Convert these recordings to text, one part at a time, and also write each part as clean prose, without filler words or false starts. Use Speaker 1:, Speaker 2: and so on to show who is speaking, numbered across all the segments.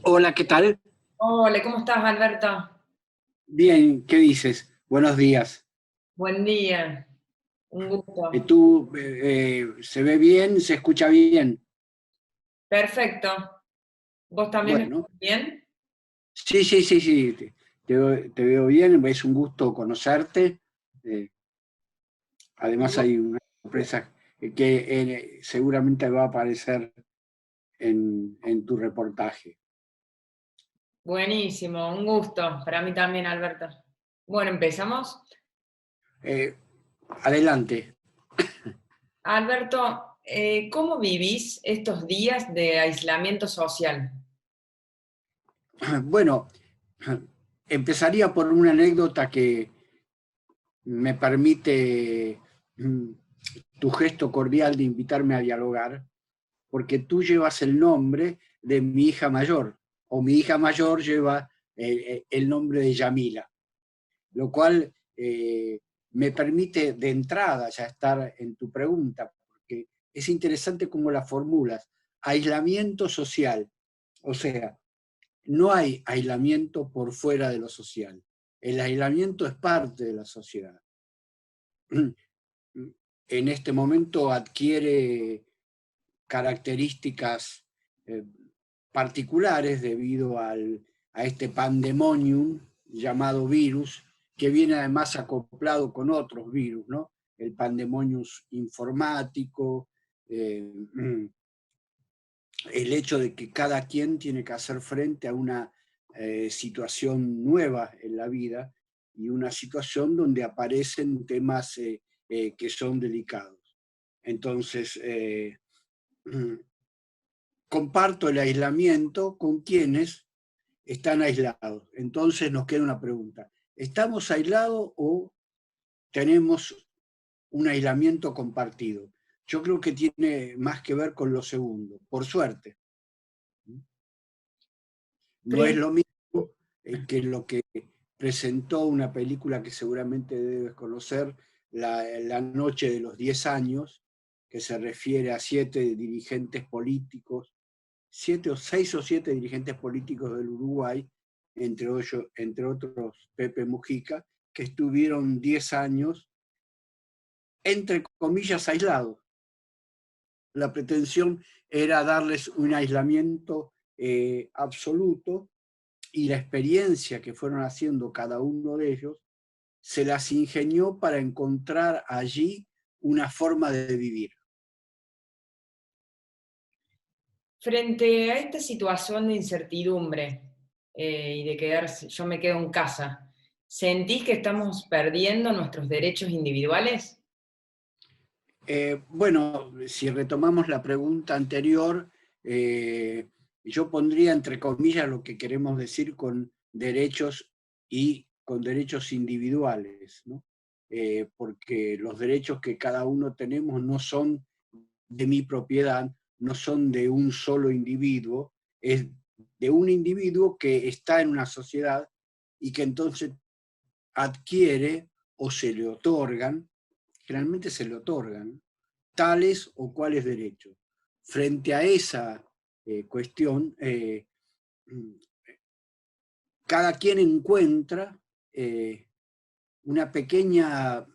Speaker 1: Hola, ¿qué tal?
Speaker 2: Hola, ¿cómo estás, Alberto?
Speaker 1: Bien, ¿qué dices? Buenos días.
Speaker 2: Buen día, un gusto.
Speaker 1: ¿Tú se ve bien, se escucha bien?
Speaker 2: Perfecto. ¿Vos también me
Speaker 1: Bueno,
Speaker 2: escuchás bien?
Speaker 1: sí, sí, sí, sí, te veo bien, es un gusto conocerte. Eh, Además
Speaker 2: Igual.
Speaker 1: hay una sorpresa que seguramente va a aparecer en tu reportaje.
Speaker 2: Buenísimo, un gusto. Para mí también, Alberto. Bueno, empezamos.
Speaker 1: Eh, Adelante.
Speaker 2: Alberto, ¿cómo vivís estos días de aislamiento social?
Speaker 1: Bueno, empezaría por una anécdota que me permite mm, tu gesto cordial de invitarme a dialogar, porque tú llevas el nombre de mi hija mayor, o mi hija mayor lleva el nombre de Yamila, lo cual me permite de entrada ya estar en tu pregunta, porque es interesante cómo la formulas. Aislamiento social, o sea, no hay aislamiento por fuera de lo social. El aislamiento es parte de la sociedad. En este momento adquiere características eh, particulares debido a este pandemonium llamado virus, que viene además acoplado con otros virus, ¿no? El pandemonium informático, el hecho de que cada quien tiene que hacer frente a una situación nueva en la vida y una situación donde aparecen temas que son delicados. Entonces, comparto el aislamiento con quienes están aislados. Entonces nos queda una pregunta. ¿Estamos aislados o tenemos un aislamiento compartido? Yo creo que tiene más que ver con lo segundo, por suerte. No es
Speaker 2: Frente,
Speaker 1: lo mismo que lo que presentó una película que seguramente debes conocer, La noche de los 10 años, que se refiere a 6 o 7 dirigentes políticos del Uruguay, entre otros Pepe Mujica, que estuvieron 10 años, entre comillas, aislados. La pretensión era darles un aislamiento absoluto, y la experiencia que fueron haciendo cada uno de ellos se las ingenió para encontrar allí una forma de vivir.
Speaker 2: frente a esta situación de incertidumbre y de quedarse, yo me quedo en casa, ¿sentís que estamos perdiendo nuestros derechos individuales?
Speaker 1: Bueno, si retomamos la pregunta anterior, eh, yo pondría entre comillas lo que queremos decir con derechos y con derechos individuales, ¿no? Porque los derechos que cada uno tenemos no son de mi propiedad, no son de un solo individuo, es de un individuo que está en una sociedad y que entonces adquiere o se le otorgan, generalmente se le otorgan, tales o cuales derechos. Frente a esa cuestión, cada quien encuentra una pequeña,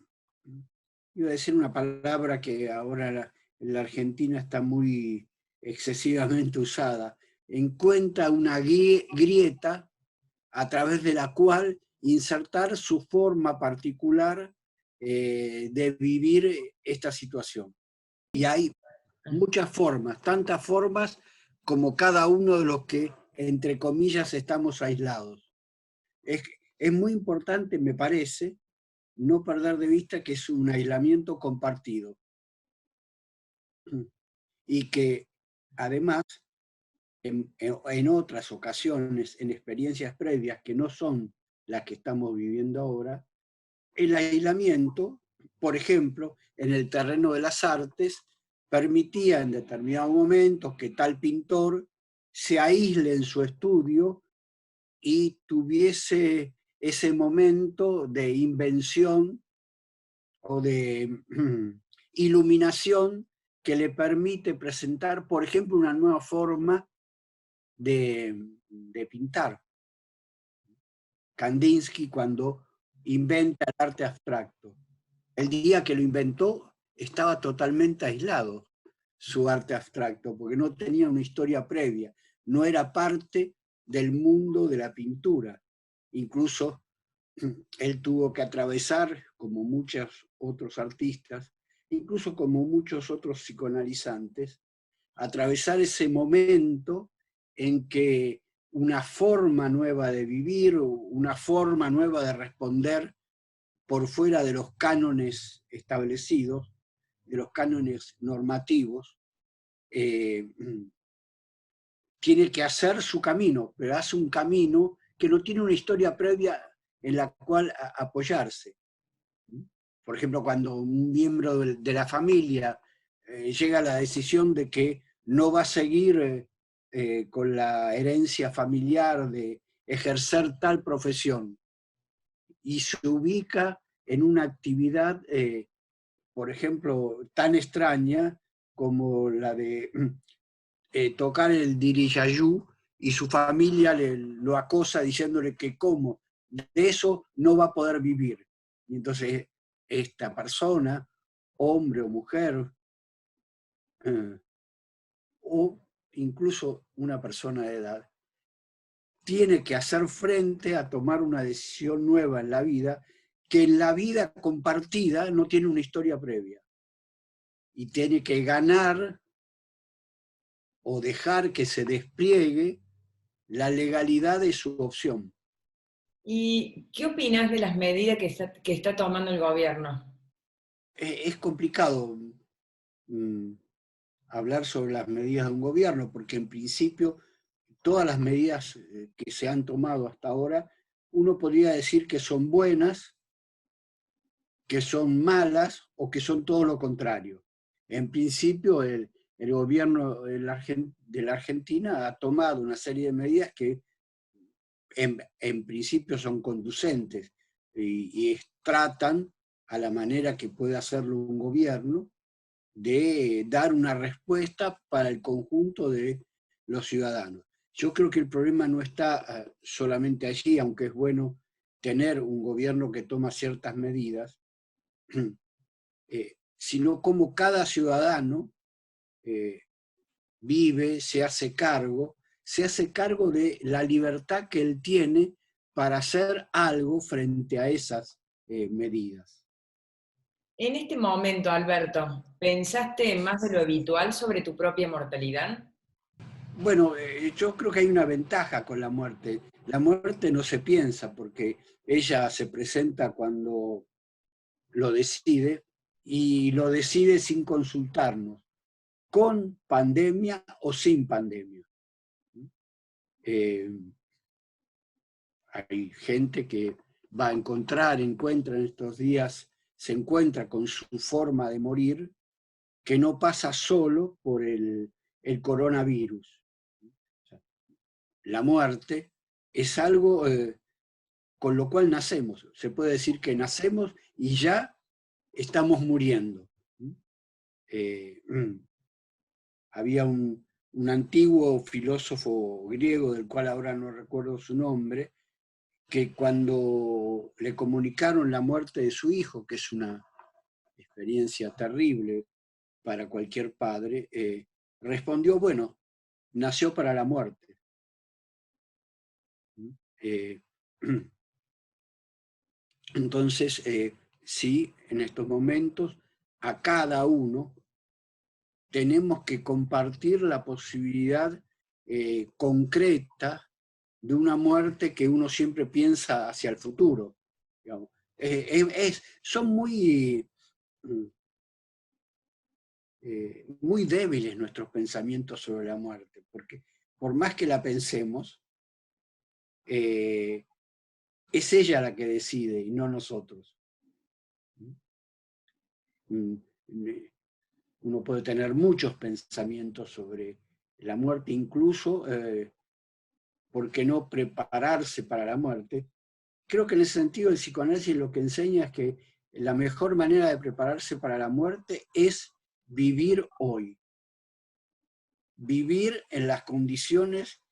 Speaker 1: iba a decir una palabra que ahora en la Argentina está muy excesivamente usada, encuentra una grieta a través de la cual insertar su forma particular de vivir esta situación. Y hay muchas formas, tantas formas como cada uno de los que, entre comillas, estamos aislados. Es, es muy importante, me parece, no perder de vista que es un aislamiento compartido y que además en otras ocasiones, en experiencias previas que no son las que estamos viviendo ahora, el aislamiento, por ejemplo, en el terreno de las artes, permitía en determinados momentos que tal pintor se aísle en su estudio y tuviese ese momento de invención o de iluminación que le permite presentar, por ejemplo, una nueva forma de pintar. Kandinsky, cuando inventa el arte abstracto. El día que lo inventó estaba totalmente aislado su arte abstracto, porque no tenía una historia previa, no era parte del mundo de la pintura. Incluso él tuvo que atravesar, como muchos otros artistas, incluso como muchos otros psicoanalizantes, atravesar ese momento en que una forma nueva de vivir, una forma nueva de responder por fuera de los cánones establecidos, de los cánones normativos, tiene que hacer su camino, pero hace un camino que no tiene una historia previa en la cual apoyarse. Por ejemplo, cuando un miembro de la familia llega a la decisión de que no va a seguir con la herencia familiar de ejercer tal profesión y se ubica en una actividad, por ejemplo, tan extraña como la de tocar el dirigayú, y su familia lo acosa diciéndole que cómo, de eso no va a poder vivir. Y entonces esta persona, hombre o mujer, o incluso una persona de edad, tiene que hacer frente a tomar una decisión nueva en la vida, que en la vida compartida no tiene una historia previa. Y tiene que ganar o dejar que se despliegue la legalidad de su opción.
Speaker 2: ¿Y qué opinas de las medidas que está tomando el gobierno?
Speaker 1: Es complicado hablar sobre las medidas de un gobierno, porque en principio todas las medidas que se han tomado hasta ahora, uno podría decir que son buenas, que son malas o que son todo lo contrario. En principio, el gobierno de la Argentina ha tomado una serie de medidas que en principio son conducentes y tratan, a la manera que puede hacerlo un gobierno, de dar una respuesta para el conjunto de los ciudadanos. Yo creo que el problema no está solamente allí, aunque es bueno tener un gobierno que toma ciertas medidas, sino cómo cada ciudadano vive, se hace cargo de la libertad que él tiene para hacer algo frente a esas medidas.
Speaker 2: En este momento, Alberto, ¿pensaste más de lo habitual sobre tu propia mortalidad?
Speaker 1: Bueno, yo creo que hay una ventaja con la muerte. La muerte no se piensa porque ella se presenta cuando lo decide y lo decide sin consultarnos, con pandemia o sin pandemia. Hay gente que va a encuentra en estos días, se encuentra con su forma de morir, que no pasa solo por el coronavirus. La muerte es algo con lo cual nacemos. Se puede decir que nacemos y ya estamos muriendo. Había un antiguo filósofo griego, del cual ahora no recuerdo su nombre, que cuando le comunicaron la muerte de su hijo, que es una experiencia terrible para cualquier padre, respondió, bueno, nació para la muerte. Entonces, sí, en estos momentos, a cada uno tenemos que compartir la posibilidad concreta de una muerte que uno siempre piensa hacia el futuro. Digamos. Son muy débiles nuestros pensamientos sobre la muerte, porque por más que la pensemos, es ella la que decide y no nosotros. Uno puede tener muchos pensamientos sobre la muerte, incluso, ¿por qué no prepararse para la muerte? Creo que en ese sentido el psicoanálisis lo que enseña es que la mejor manera de prepararse para la muerte es vivir hoy. Vivir en las condiciones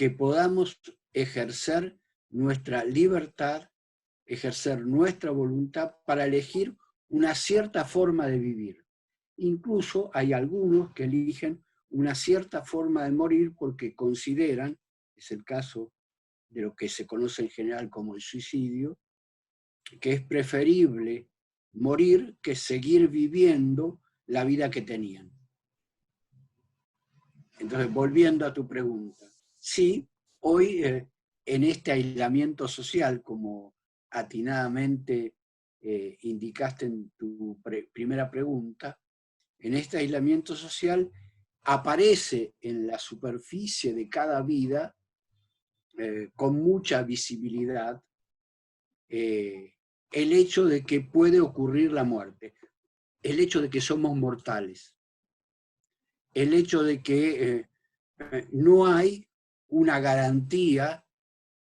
Speaker 1: que podamos ejercer nuestra libertad, ejercer nuestra voluntad para elegir una cierta forma de vivir. Incluso hay algunos que eligen una cierta forma de morir porque consideran, es el caso de lo que se conoce en general como el suicidio, que es preferible morir que seguir viviendo la vida que tenían. Entonces, volviendo a tu pregunta, sí, hoy en este aislamiento social, como atinadamente indicaste en tu primera pregunta, en este aislamiento social aparece en la superficie de cada vida con mucha visibilidad el hecho de que puede ocurrir la muerte, el hecho de que somos mortales, el hecho de que no hay una garantía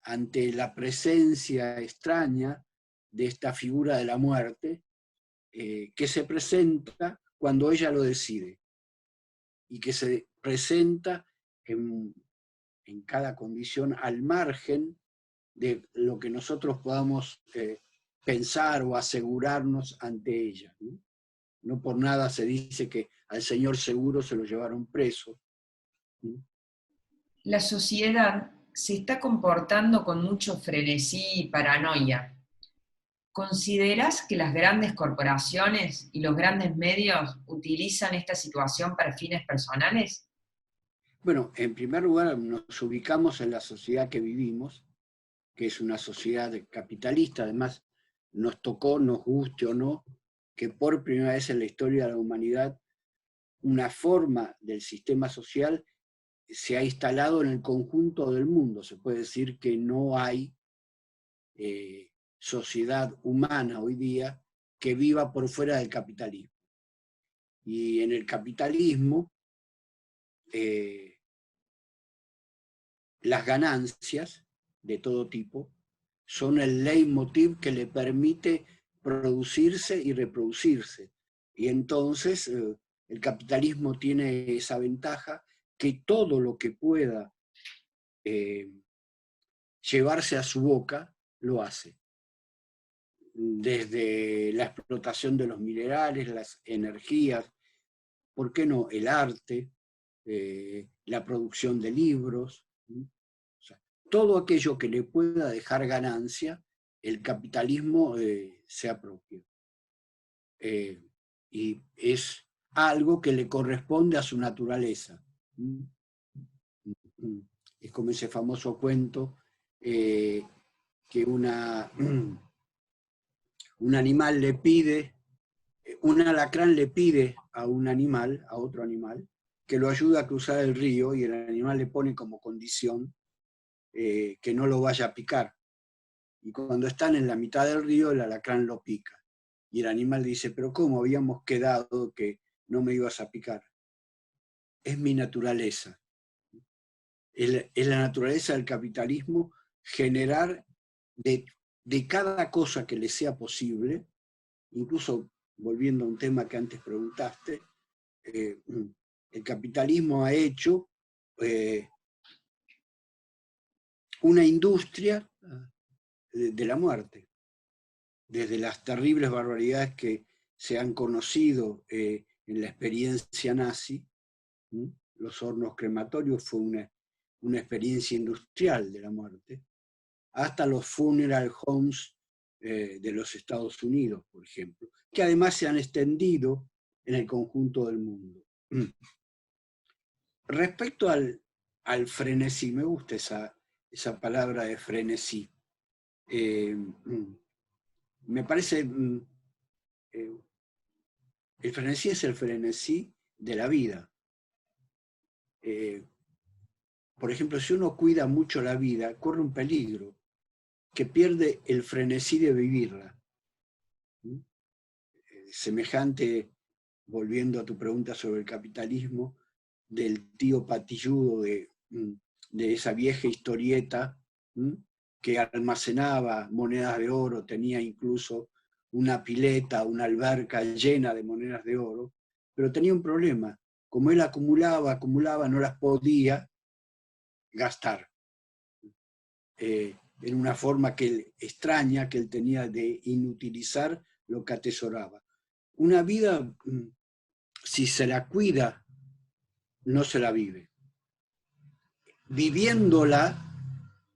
Speaker 1: ante la presencia extraña de esta figura de la muerte que se presenta cuando ella lo decide y que se presenta en cada condición al margen de lo que nosotros podamos pensar o asegurarnos ante ella, ¿no? No por nada se dice que al señor seguro se lo llevaron preso.
Speaker 2: La sociedad se está comportando con mucho frenesí y paranoia. ¿Considerás que las grandes corporaciones y los grandes medios utilizan esta situación para fines personales?
Speaker 1: Bueno, en primer lugar nos ubicamos en la sociedad que vivimos, que es una sociedad capitalista. Además, nos tocó, nos guste o no, que por primera vez en la historia de la humanidad una forma del sistema social se ha instalado en el conjunto del mundo. Se puede decir que no hay sociedad humana hoy día que viva por fuera del capitalismo. Y en el capitalismo, las ganancias de todo tipo son el leitmotiv que le permite producirse y reproducirse. Y entonces el capitalismo tiene esa ventaja que todo lo que pueda llevarse a su boca, lo hace. Desde la explotación de los minerales, las energías, ¿por qué no? El arte, la producción de libros. O sea, todo aquello que le pueda dejar ganancia, el capitalismo se apropia. Y es algo que le corresponde a su naturaleza. Es como ese famoso cuento que un animal le pide, un alacrán le pide a un animal, a otro animal, que lo ayude a cruzar el río, y el animal le pone como condición que no lo vaya a picar. Y cuando están en la mitad del río, el alacrán lo pica. Y el animal dice, pero ¿cómo habíamos quedado que no me ibas a picar? Es mi naturaleza. Es la naturaleza del capitalismo generar de cada cosa que le sea posible, incluso volviendo a un tema que antes preguntaste, el capitalismo ha hecho una industria de la muerte. Desde las terribles barbaridades que se han conocido en la experiencia nazi, los hornos crematorios fue una experiencia industrial de la muerte, hasta los funeral homes de los Estados Unidos, por ejemplo, que además se han extendido en el conjunto del mundo. Respecto al frenesí, me gusta esa palabra de frenesí. Me parece, el frenesí es el frenesí de la vida. Por ejemplo, si uno cuida mucho la vida, corre un peligro, que pierde el frenesí de vivirla. Semejante, volviendo a tu pregunta sobre el capitalismo, del tío patilludo de esa vieja historieta, que almacenaba monedas de oro, tenía incluso una pileta, una alberca llena de monedas de oro, pero tenía un problema. Como él acumulaba, no las podía gastar. en una forma extraña que él tenía de inutilizar lo que atesoraba. Una vida, si se la cuida, no se la vive. Viviéndola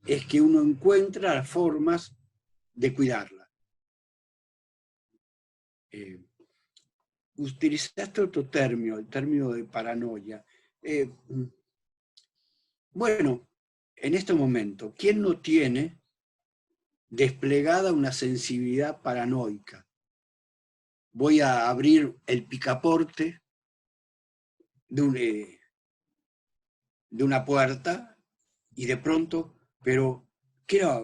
Speaker 1: es que uno encuentra las formas de cuidarla. Utilizaste otro término, el término de paranoia. Bueno, en este momento, ¿quién no tiene desplegada una sensibilidad paranoica? Voy a abrir el picaporte de una puerta y de pronto, pero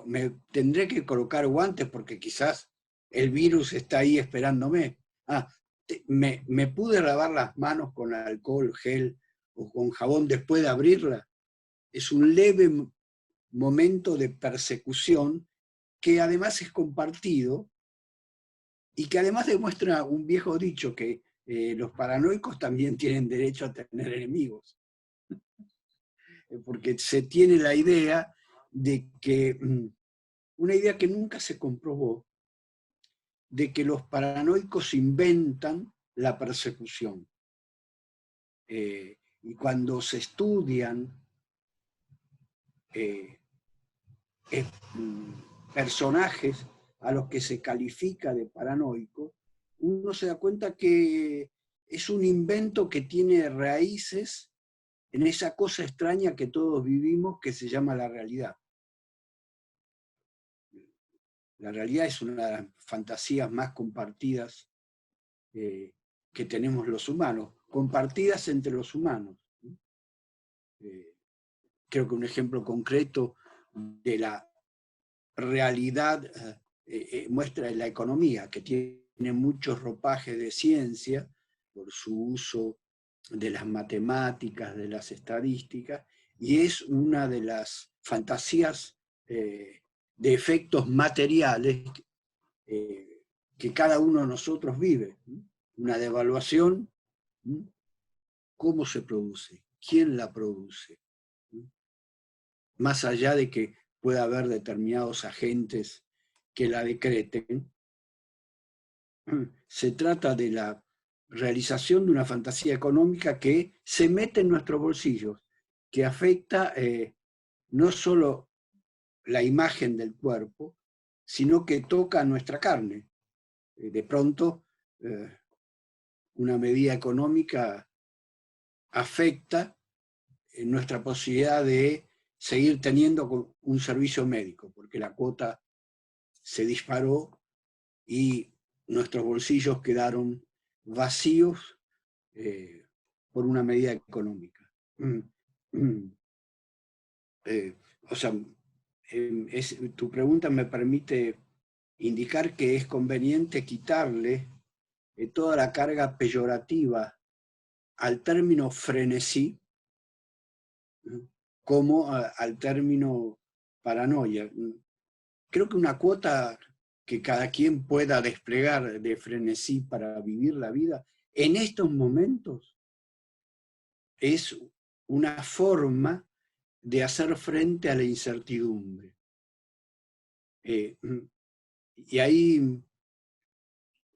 Speaker 1: me tendré que colocar guantes porque quizás el virus está ahí esperándome. Me pude lavar las manos con alcohol, gel o con jabón después de abrirla. Es un leve momento de persecución que además es compartido y que además demuestra un viejo dicho que los paranoicos también tienen derecho a tener enemigos. Porque se tiene la idea de que, una idea que nunca se comprobó, de que los paranoicos inventan la persecución. Y cuando se estudian personajes a los que se califica de paranoico, uno se da cuenta que es un invento que tiene raíces en esa cosa extraña que todos vivimos que se llama la realidad. La realidad es una de las fantasías más compartidas que tenemos los humanos, compartidas entre los humanos. Creo que un ejemplo concreto de la realidad muestra la economía, que tiene muchos ropajes de ciencia por su uso de las matemáticas, de las estadísticas, y es una de las fantasías de efectos materiales que cada uno de nosotros vive. Una devaluación, ¿cómo se produce? ¿Quién la produce? Más allá de que pueda haber determinados agentes que la decreten, se trata de la realización de una fantasía económica que se mete en nuestros bolsillos, que afecta no solo la imagen del cuerpo, sino que toca nuestra carne. De pronto, una medida económica afecta nuestra posibilidad de seguir teniendo un servicio médico, porque la cuota se disparó y nuestros bolsillos quedaron vacíos por una medida económica. O sea, tu pregunta me permite indicar que es conveniente quitarle toda la carga peyorativa al término frenesí como al término paranoia. Creo que una cuota que cada quien pueda desplegar de frenesí para vivir la vida en estos momentos es una forma de hacer frente a la incertidumbre. Y ahí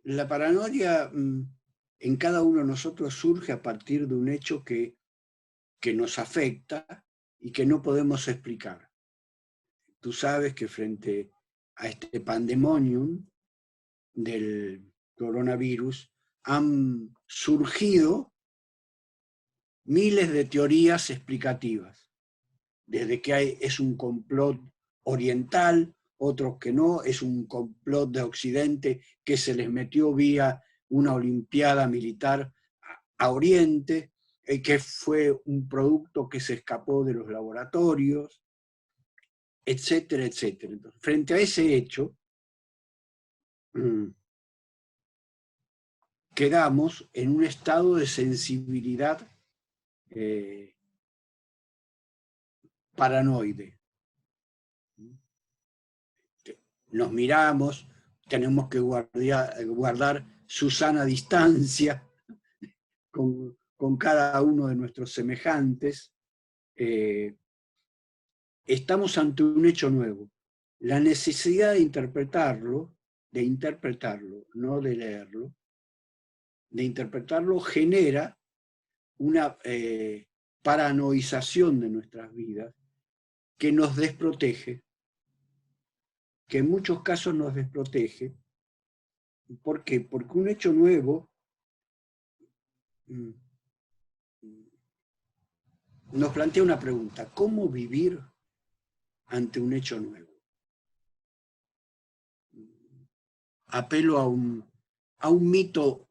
Speaker 1: la paranoia en cada uno de nosotros surge a partir de un hecho que nos afecta y que no podemos explicar. Tú sabes que frente a este pandemonium del coronavirus han surgido miles de teorías explicativas, desde que es un complot oriental, otros que no, es un complot de Occidente que se les metió vía una olimpiada militar a Oriente, que fue un producto que se escapó de los laboratorios, etcétera, etcétera. Entonces, frente a ese hecho, quedamos en un estado de sensibilidad paranoide. Nos miramos, tenemos que guardar su sana distancia con cada uno de nuestros semejantes, estamos ante un hecho nuevo. La necesidad de interpretarlo, no de leerlo, de interpretarlo genera una paranoización de nuestras vidas que nos desprotege, que en muchos casos nos desprotege. ¿Por qué? Porque un hecho nuevo nos plantea una pregunta: ¿cómo vivir ante un hecho nuevo? Apelo a un mito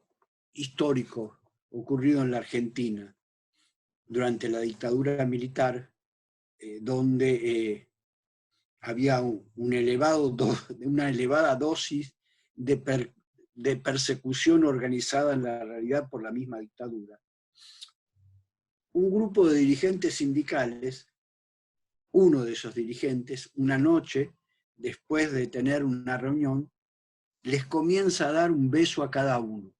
Speaker 1: histórico ocurrido en la Argentina durante la dictadura militar, donde había una elevada dosis de persecución organizada en la realidad por la misma dictadura. Un grupo de dirigentes sindicales, uno de esos dirigentes, una noche, después de tener una reunión, les comienza a dar un beso a cada uno.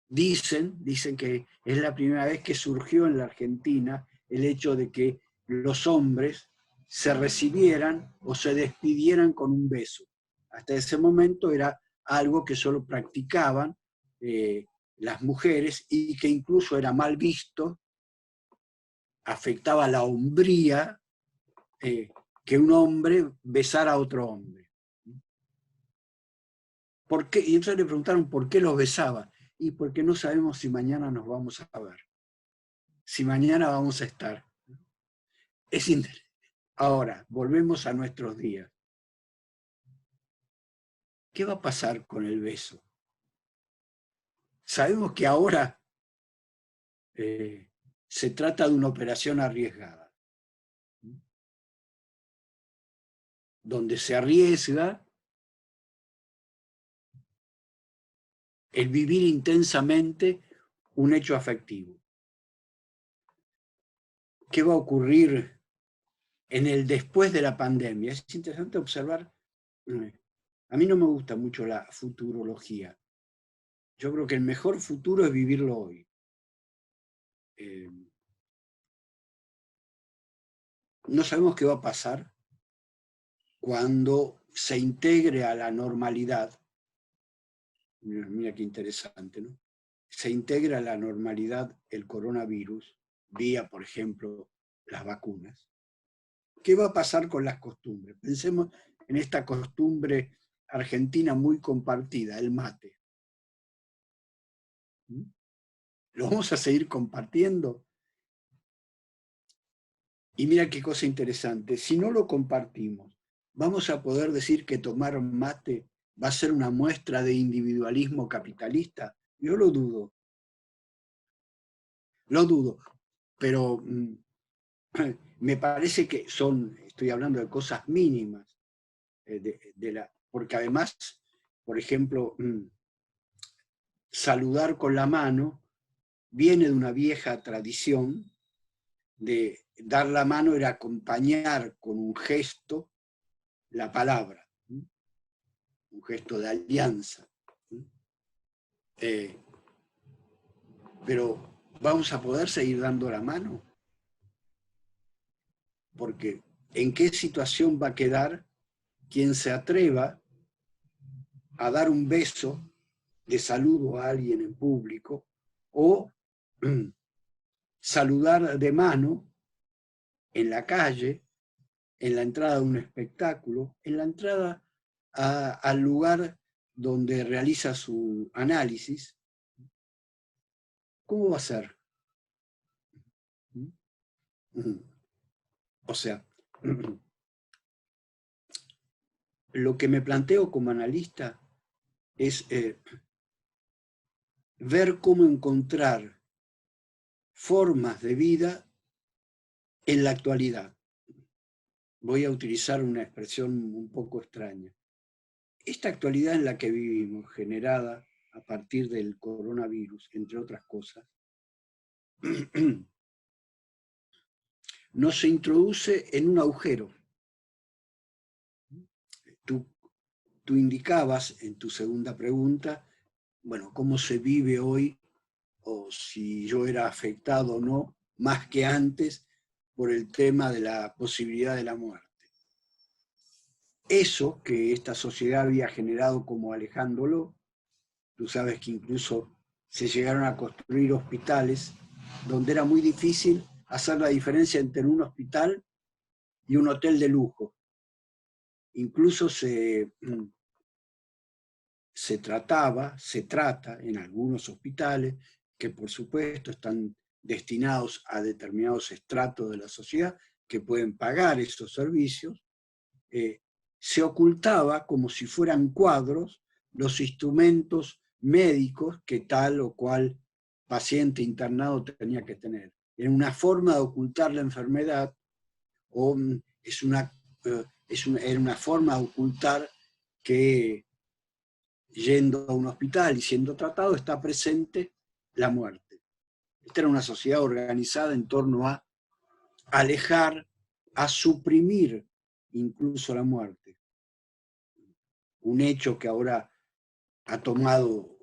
Speaker 1: Dicen que es la primera vez que surgió en la Argentina el hecho de que los hombres se recibieran o se despidieran con un beso. Hasta ese momento era algo que solo practicaban las mujeres y que incluso era mal visto, afectaba la hombría, que un hombre besara a otro hombre. ¿Por qué? Y entonces le preguntaron por qué los besaba. Y porque no sabemos si mañana nos vamos a ver, si mañana vamos a estar. Es interesante. Ahora, volvemos a nuestros días. ¿Qué va a pasar con el beso? Sabemos que ahora se trata de una operación arriesgada, donde se arriesga el vivir intensamente un hecho afectivo. ¿Qué va a ocurrir en el después de la pandemia? Es interesante observar. A mí no me gusta mucho la futurología. Yo creo que el mejor futuro es vivirlo hoy. No sabemos qué va a pasar cuando se integre a la normalidad. Mira qué interesante, ¿no? Se integra a la normalidad el coronavirus, vía, por ejemplo, las vacunas. ¿Qué va a pasar con las costumbres? Pensemos en esta costumbre argentina muy compartida, el mate. ¿Lo vamos a seguir compartiendo? Y mira qué cosa interesante, si no lo compartimos, ¿vamos a poder decir que tomar mate va a ser una muestra de individualismo capitalista? Yo lo dudo. Lo dudo, pero me parece que estoy hablando de cosas mínimas, porque además, por ejemplo, saludar con la mano viene de una vieja tradición de dar la mano era acompañar con un gesto la palabra, un gesto de alianza. Pero ¿vamos a poder seguir dando la mano? Porque ¿en qué situación va a quedar quien se atreva a dar un beso de saludo a alguien en público o saludar de mano en la calle, en la entrada de un espectáculo, en la entrada al lugar donde realiza su análisis? ¿Cómo va a ser? O sea, lo que me planteo como analista es ver cómo encontrar formas de vida en la actualidad. Voy a utilizar una expresión un poco extraña. Esta actualidad en la que vivimos, generada a partir del coronavirus, entre otras cosas, nos introduce en un agujero. Tú indicabas en tu segunda pregunta, bueno, cómo se vive hoy, o si yo era afectado o no, más que antes, por el tema de la posibilidad de la muerte. Eso que esta sociedad había generado como alejándolo, tú sabes que incluso se llegaron a construir hospitales donde era muy difícil hacer la diferencia entre un hospital y un hotel de lujo. Incluso se trata en algunos hospitales, que por supuesto están destinados a determinados estratos de la sociedad que pueden pagar esos servicios, se ocultaba como si fueran cuadros los instrumentos médicos que tal o cual paciente internado tenía que tener. Era una forma de ocultar la enfermedad, o era una forma de ocultar que yendo a un hospital y siendo tratado está presente la muerte. Esta era una sociedad organizada en torno a alejar, a suprimir incluso la muerte. Un hecho que ahora ha tomado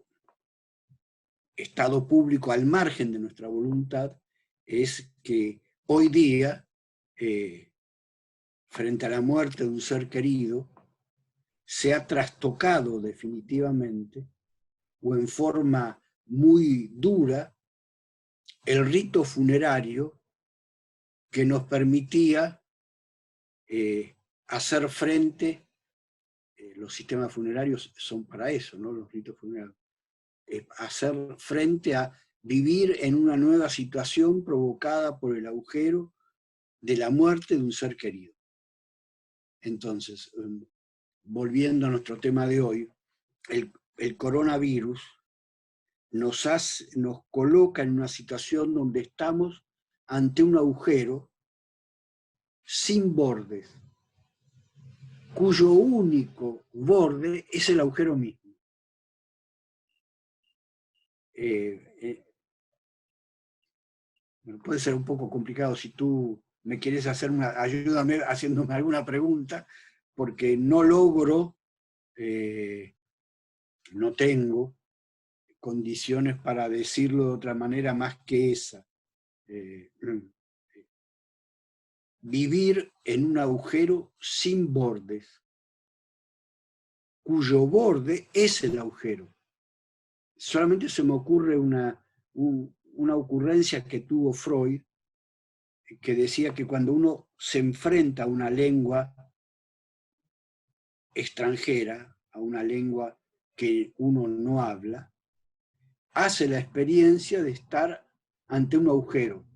Speaker 1: estado público al margen de nuestra voluntad es que hoy día, frente a la muerte de un ser querido, se ha trastocado definitivamente o en forma muy dura el rito funerario que nos permitía hacer frente, los sistemas funerarios son para eso, ¿no? Los ritos funerarios, hacer frente a vivir en una nueva situación provocada por el agujero de la muerte de un ser querido. Entonces, volviendo a nuestro tema de hoy, el coronavirus nos coloca en una situación donde estamos ante un agujero sin bordes, cuyo único borde es el agujero mismo. Puede ser un poco complicado si tú me quieres hacer ayúdame haciéndome alguna pregunta, porque no logro, no tengo condiciones para decirlo de otra manera más que esa. Vivir en un agujero sin bordes, cuyo borde es el agujero. Solamente se me ocurre una ocurrencia que tuvo Freud, que decía que cuando uno se enfrenta a una lengua extranjera, a una lengua que uno no habla, hace la experiencia de estar ante un agujero.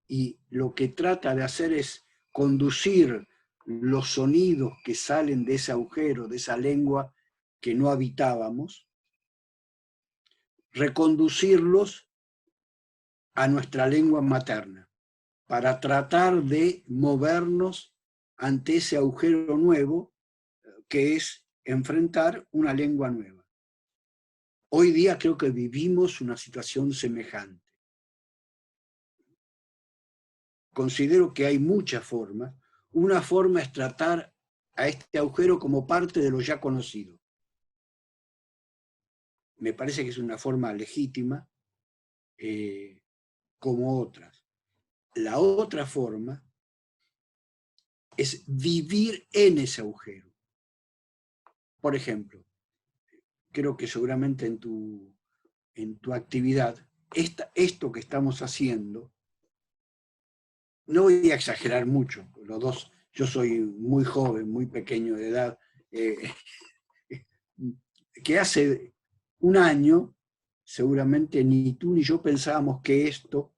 Speaker 1: Y lo que trata de hacer es conducir los sonidos que salen de ese agujero, de esa lengua que no habitábamos, reconducirlos a nuestra lengua materna, para tratar de movernos ante ese agujero nuevo, que es enfrentar una lengua nueva. Hoy día creo que vivimos una situación semejante. Considero que hay muchas formas. Una forma es tratar a este agujero como parte de lo ya conocido. Me parece que es una forma legítima, como otras. La otra forma es vivir en ese agujero. Por ejemplo, creo que seguramente en tu actividad, esto que estamos haciendo, no voy a exagerar mucho, los dos, yo soy muy joven, muy pequeño de edad, que hace un año, seguramente ni tú ni yo pensábamos que esto,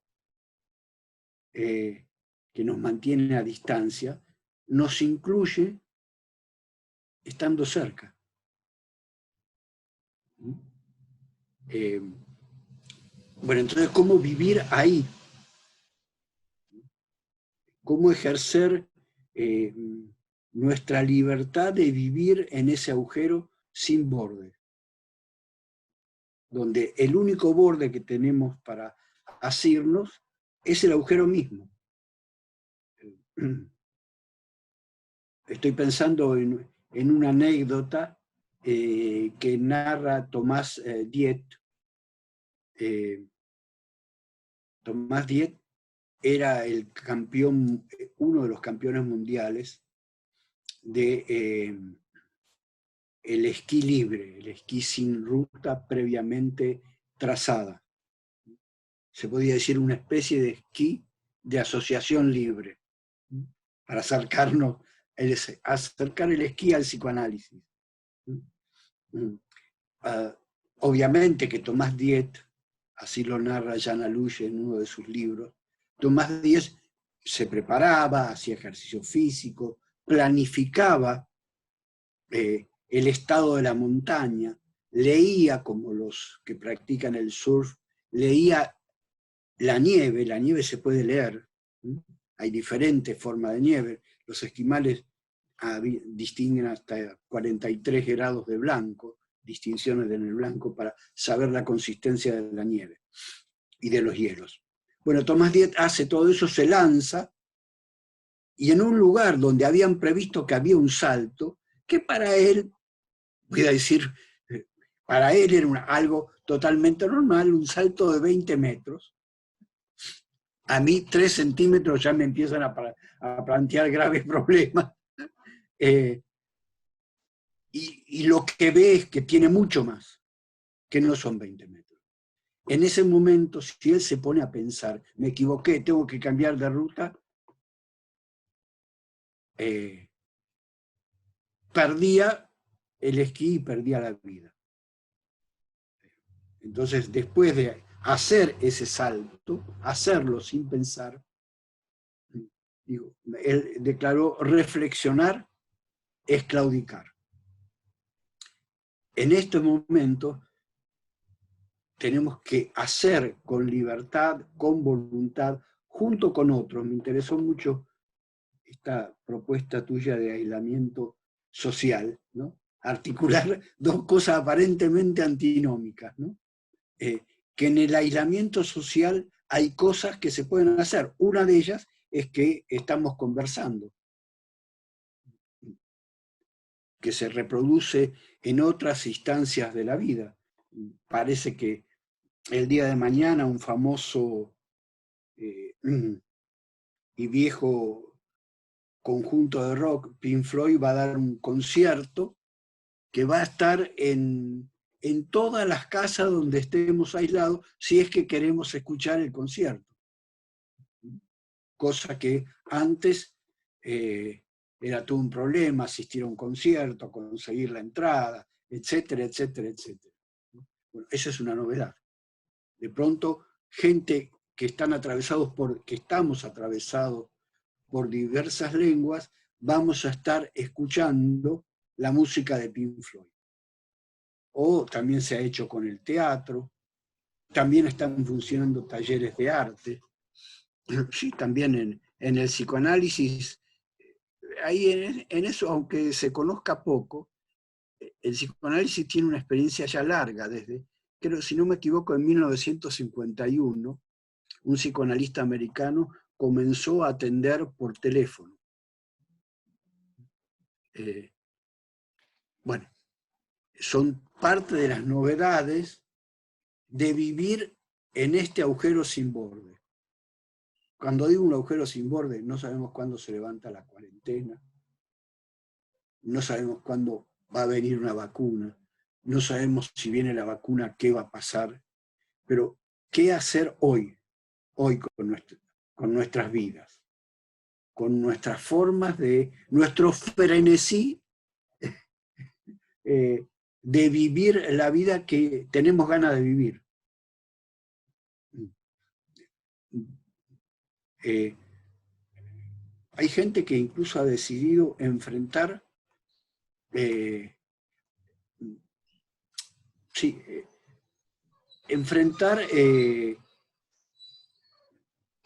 Speaker 1: que nos mantiene a distancia, nos incluye estando cerca. Bueno, entonces, ¿cómo vivir ahí? ¿Cómo ejercer nuestra libertad de vivir en ese agujero sin borde? Donde el único borde que tenemos para asirnos es el agujero mismo. Estoy pensando en una anécdota que narra Tomás Diet. Tomás Diet era el campeón, uno de los campeones mundiales de el esquí libre, el esquí sin ruta previamente trazada. Se podía decir una especie de esquí de asociación libre, para acercar el esquí al psicoanálisis. Obviamente que Tomás Diet, así lo narra Jan Aluye en uno de sus libros, Tomás Diet se preparaba, hacía ejercicio físico, planificaba el estado de la montaña, leía, como los que practican el surf, leía la nieve se puede leer, hay diferentes formas de nieve, los esquimales distinguen hasta 43 grados de blanco, distinciones en el blanco para saber la consistencia de la nieve y de los hielos. Bueno, Tomás Diet hace todo eso, se lanza, y en un lugar donde habían previsto que había un salto, que para él, voy a decir, para él era algo totalmente normal, un salto de 20 metros. A mí 3 centímetros ya me empiezan a plantear graves problemas. Y lo que ve es que tiene mucho más, que no son 20 metros. En ese momento, si él se pone a pensar, me equivoqué, tengo que cambiar de ruta, perdía el esquí y perdía la vida. Entonces, después de hacer ese salto, hacerlo sin pensar, él declaró: reflexionar es claudicar. En este momento tenemos que hacer con libertad, con voluntad, junto con otros. Me interesó mucho esta propuesta tuya de aislamiento social, ¿no? Articular dos cosas aparentemente antinómicas, ¿no? Que en el aislamiento social hay cosas que se pueden hacer. Una de ellas es que estamos conversando, que se reproduce en otras instancias de la vida. Parece que el día de mañana un famoso y viejo conjunto de rock, Pink Floyd, va a dar un concierto que va a estar en todas las casas donde estemos aislados, si es que queremos escuchar el concierto. Cosa que antes era todo un problema, asistir a un concierto, conseguir la entrada, etcétera, etcétera, etcétera. Bueno, esa es una novedad. De pronto, gente que estamos atravesados por diversas lenguas, vamos a estar escuchando la música de Pink Floyd. O también se ha hecho con el teatro, también están funcionando talleres de arte. Sí, también en el psicoanálisis, ahí en eso, aunque se conozca poco, el psicoanálisis tiene una experiencia ya larga, desde, creo, si no me equivoco, en 1951, un psicoanalista americano comenzó a atender por teléfono. Bueno, son parte de las novedades de vivir en este agujero sin borde. Cuando digo un agujero sin borde, no sabemos cuándo se levanta la cuarentena, no sabemos cuándo va a venir una vacuna, no sabemos si viene la vacuna, qué va a pasar, pero ¿qué hacer hoy con nuestras vidas? Con nuestras formas nuestro frenesí de vivir la vida que tenemos ganas de vivir. Hay gente que incluso ha decidido enfrentar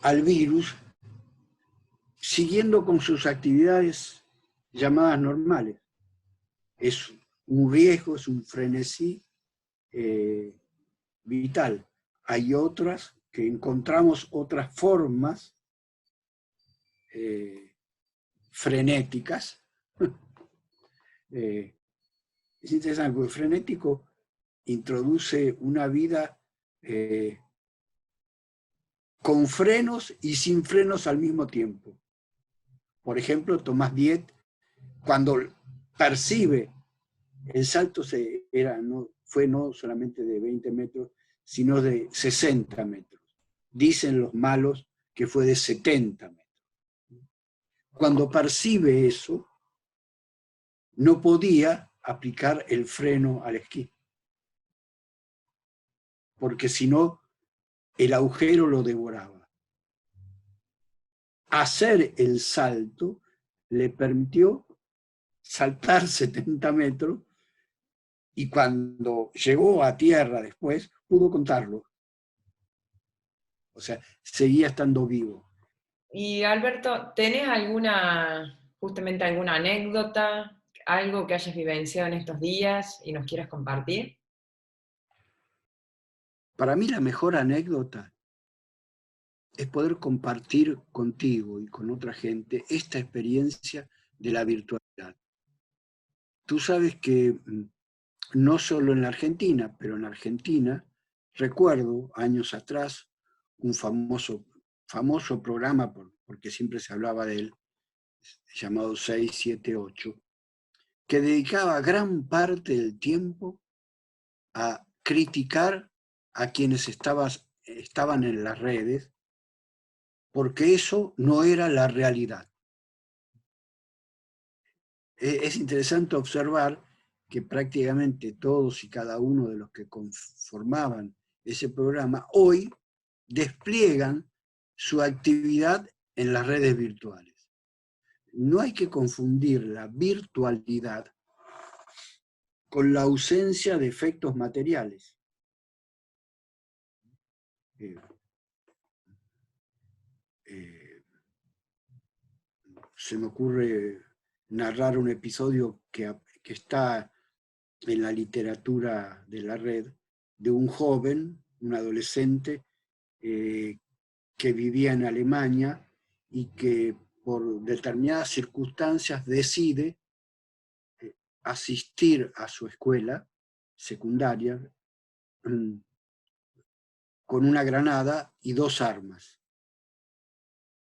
Speaker 1: al virus siguiendo con sus actividades llamadas normales. Es un riesgo, es un frenesí vital. Hay otras que encontramos otras formas frenéticas. Es interesante, porque el frenético introduce una vida con frenos y sin frenos al mismo tiempo. Por ejemplo, Tomás Viet, cuando percibe el salto, fue no solamente de 20 metros, sino de 60 metros. Dicen los malos que fue de 70 metros. Cuando percibe eso, no podía aplicar el freno al esquí, porque si no, el agujero lo devoraba. Hacer el salto le permitió saltar 70 metros y cuando llegó a tierra después, pudo contarlo. O sea, seguía estando vivo.
Speaker 2: Y Alberto, ¿tenés justamente alguna anécdota, algo que hayas vivenciado en estos días y nos quieras compartir?
Speaker 1: Para mí la mejor anécdota es poder compartir contigo y con otra gente esta experiencia de la virtualidad. Tú sabes que no solo en la Argentina, pero en Argentina, recuerdo años atrás un famoso programa, porque siempre se hablaba de él, llamado 678, que dedicaba gran parte del tiempo a criticar a quienes estaban en las redes, porque eso no era la realidad. Es interesante observar que prácticamente todos y cada uno de los que conformaban ese programa hoy despliegan su actividad en las redes virtuales. No hay que confundir la virtualidad con la ausencia de efectos materiales. Se me ocurre narrar un episodio que está en la literatura de la red, de un joven, un adolescente, que vivía en Alemania y que por determinadas circunstancias decide asistir a su escuela secundaria con una granada y 2 armas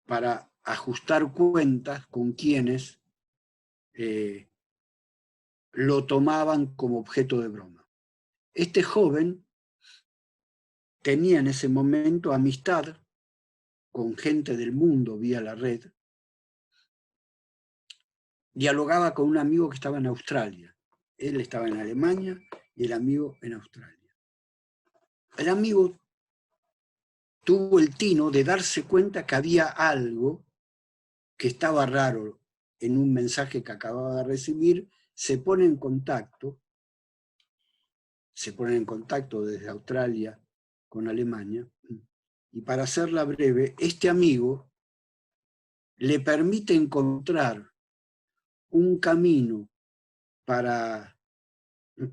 Speaker 1: para ajustar cuentas con quienes lo tomaban como objeto de broma. Este joven tenía en ese momento amistad con gente del mundo vía la red, dialogaba con un amigo que estaba en Australia. Él estaba en Alemania y el amigo en Australia. El amigo tuvo el tino de darse cuenta que había algo que estaba raro en un mensaje que acababa de recibir, se ponen en contacto desde Australia con Alemania, y para hacerla breve, este amigo le permite encontrar un camino para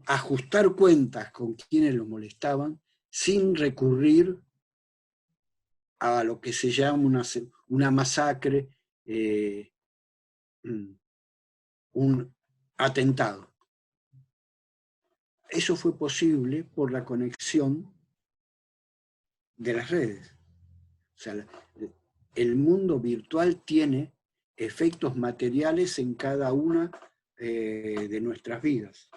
Speaker 1: ajustar cuentas con quienes lo molestaban sin recurrir a lo que se llama una masacre, un atentado. Eso fue posible por la conexión de las redes. O sea, el mundo virtual tiene efectos materiales en cada una de nuestras vidas.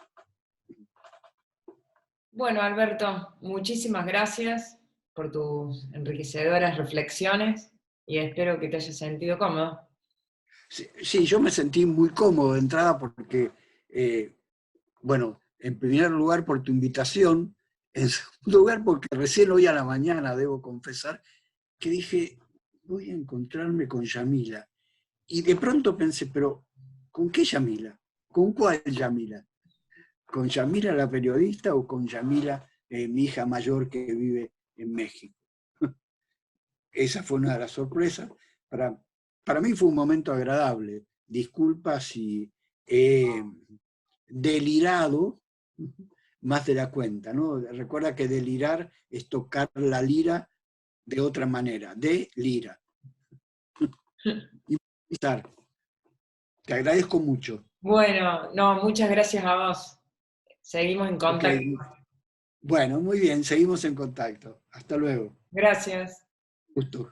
Speaker 2: Bueno, Alberto, muchísimas gracias por tus enriquecedoras reflexiones y espero que te hayas sentido cómodo.
Speaker 1: Sí, yo me sentí muy cómodo de entrada porque, bueno, en primer lugar por tu invitación, en segundo lugar porque recién hoy a la mañana, debo confesar, que dije, voy a encontrarme con Yamila. Y de pronto pensé, pero ¿con qué Yamila? ¿Con cuál Yamila? ¿Con Yamila la periodista o con Yamila, mi hija mayor que vive en México? Esa fue una de las sorpresas. Para mí fue un momento agradable. Disculpa si he delirado más de la cuenta, ¿no? Recuerda que delirar es tocar la lira de otra manera, de lira. Te agradezco mucho.
Speaker 2: Bueno, no, muchas gracias a vos. Seguimos en contacto.
Speaker 1: Okay. Bueno, muy bien, seguimos en contacto. Hasta luego.
Speaker 2: Gracias.
Speaker 1: Gusto.